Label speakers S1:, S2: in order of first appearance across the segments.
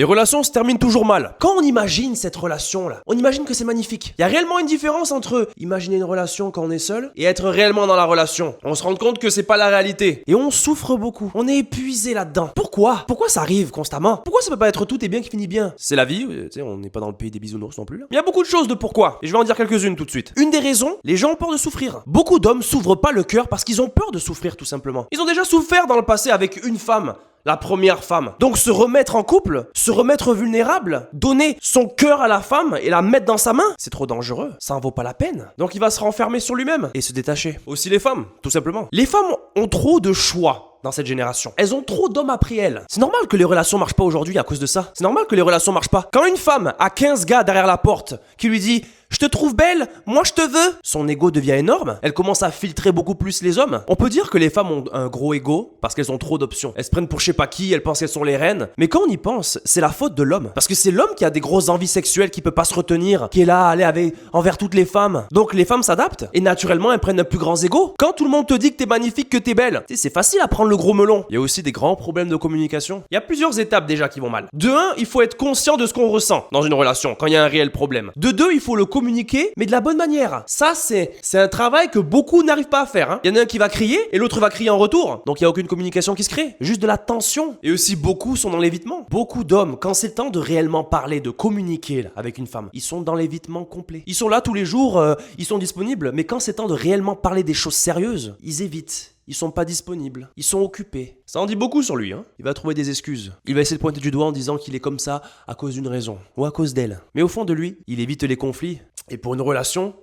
S1: Les relations se terminent toujours mal. Quand on imagine cette relation-là, on imagine que c'est magnifique. Il y a réellement une différence entre imaginer une relation quand on est seul et être réellement dans la relation. On se rend compte que c'est pas la réalité. Et on souffre beaucoup. On est épuisé là-dedans. Pourquoi ça arrive constamment? Pourquoi ça peut pas être tout est bien qui finit bien? C'est la vie, tu sais, on n'est pas dans le pays des bisounours non plus là. Il y a beaucoup de choses de pourquoi. Et je vais en dire quelques-unes tout de suite. Une des raisons, les gens ont peur de souffrir. Beaucoup d'hommes s'ouvrent pas le cœur parce qu'ils ont peur de souffrir tout simplement. Ils ont déjà souffert dans le passé avec une femme. La première femme. Donc se remettre en couple, se remettre vulnérable, donner son cœur à la femme et la mettre dans sa main, c'est trop dangereux. Ça en vaut pas la peine. Donc il va se renfermer sur lui-même et se détacher. Aussi les femmes, tout simplement. Les femmes ont trop de choix dans cette génération. Elles ont trop d'hommes après elles. C'est normal que les relations marchent pas aujourd'hui à cause de ça. C'est normal que les relations marchent pas. Quand une femme a 15 gars derrière la porte qui lui dit « Je te trouve belle, moi je te veux », son ego devient énorme. Elle commence à filtrer beaucoup plus les hommes. On peut dire que les femmes ont un gros ego parce qu'elles ont trop d'options. Elles se prennent pour je sais pas qui, elles pensent qu'elles sont les reines. Mais quand on y pense, c'est la faute de l'homme. Parce que c'est l'homme qui a des grosses envies sexuelles, qui peut pas se retenir, qui est là à aller envers toutes les femmes. Donc les femmes s'adaptent et naturellement elles prennent un plus grand ego. Quand tout le monde te dit que t'es magnifique, que t'es belle, tu sais, c'est facile à prendre le gros melon. Il y a aussi des grands problèmes de communication. Il y a plusieurs étapes déjà qui vont mal. De 1, il faut être conscient de ce qu'on ressent dans une relation quand il y a un réel problème. De 2, il faut le communiquer, mais de la bonne manière. Ça, c'est un travail que beaucoup n'arrivent pas à faire. Hein. Il y en a un qui va crier et l'autre va crier en retour. Donc il n'y a aucune communication qui se crée. Juste de la tension. Et aussi beaucoup sont dans l'évitement. Beaucoup d'hommes, quand c'est le temps de réellement parler, de communiquer là, avec une femme, ils sont dans l'évitement complet. Ils sont là tous les jours, ils sont disponibles. Mais quand c'est le temps de réellement parler des choses sérieuses, ils évitent. Ils sont pas disponibles, ils sont occupés. Ça en dit beaucoup sur lui, hein. Il va trouver des excuses. Il va essayer de pointer du doigt en disant qu'il est comme ça à cause d'une raison, ou à cause d'elle. Mais au fond de lui, il évite les conflits. Et pour une relation,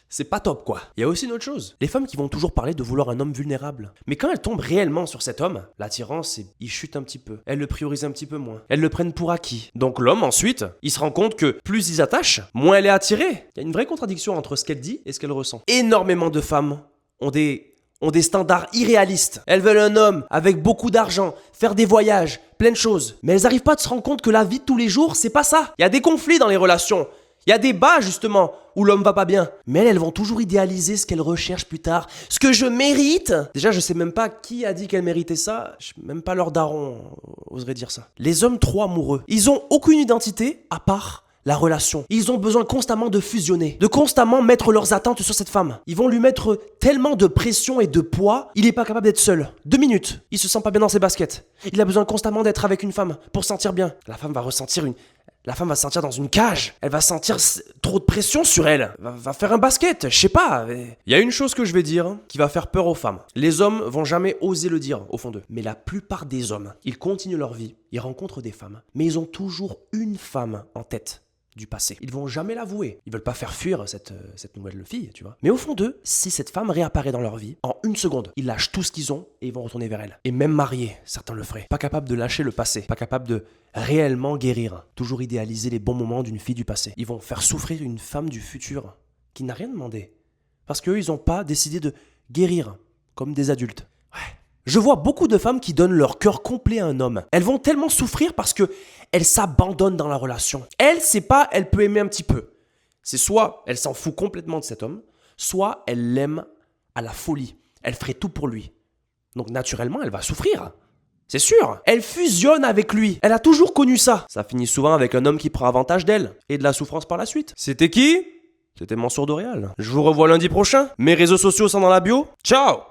S1: c'est pas top quoi. Il y a aussi une autre chose. Les femmes qui vont toujours parler de vouloir un homme vulnérable. Mais quand elles tombent réellement sur cet homme, l'attirance, il chute un petit peu. Elles le priorisent un petit peu moins. Elles le prennent pour acquis. Donc l'homme ensuite, il se rend compte que plus ils s'attachent, moins elle est attirée. Il y a une vraie contradiction entre ce qu'elle dit et ce qu'elle ressent. Énormément de femmes ont des standards irréalistes. Elles veulent un homme avec beaucoup d'argent, faire des voyages, plein de choses. Mais elles n'arrivent pas à se rendre compte que la vie de tous les jours, c'est pas ça. Il y a des conflits dans les relations. Il y a des bas, justement, où l'homme va pas bien. Mais elles vont toujours idéaliser ce qu'elles recherchent plus tard. Ce que je mérite. Déjà, je sais même pas qui a dit qu'elle méritait ça. Même pas leur daron oserait dire ça. Les hommes trop amoureux, ils ont aucune identité à part la relation. Ils ont besoin constamment de fusionner, de constamment mettre leurs attentes sur cette femme. Ils vont lui mettre tellement de pression et de poids, il est pas capable d'être seul. 2 minutes, il se sent pas bien dans ses baskets. Il a besoin constamment d'être avec une femme pour sentir bien. La femme va se sentir dans une cage. Elle va sentir trop de pression sur elle. Va faire un basket, je sais pas. Il y a une chose que je vais dire qui va faire peur aux femmes. Les hommes vont jamais oser le dire au fond d'eux. Mais la plupart des hommes, ils continuent leur vie, ils rencontrent des femmes, mais ils ont toujours une femme en tête du passé. Ils vont jamais l'avouer. Ils veulent pas faire fuir cette nouvelle fille, tu vois. Mais au fond d'eux, si cette femme réapparaît dans leur vie, en 1 seconde, ils lâchent tout ce qu'ils ont et ils vont retourner vers elle. Et même mariés, certains le feraient. Pas capables de lâcher le passé. Pas capables de réellement guérir. Toujours idéaliser les bons moments d'une fille du passé. Ils vont faire souffrir une femme du futur qui n'a rien demandé. Parce qu'eux, ils ont pas décidé de guérir comme des adultes. Ouais. Je vois beaucoup de femmes qui donnent leur cœur complet à un homme. Elles vont tellement souffrir parce que elles s'abandonnent dans la relation. Elle, c'est pas, elle peut aimer un petit peu. C'est soit elle s'en fout complètement de cet homme, soit elle l'aime à la folie. Elle ferait tout pour lui. Donc naturellement, elle va souffrir. C'est sûr. Elle fusionne avec lui. Elle a toujours connu ça. Ça finit souvent avec un homme qui prend avantage d'elle et de la souffrance par la suite. C'était qui ? C'était Mansour Doréal. Je vous revois lundi prochain. Mes réseaux sociaux sont dans la bio. Ciao !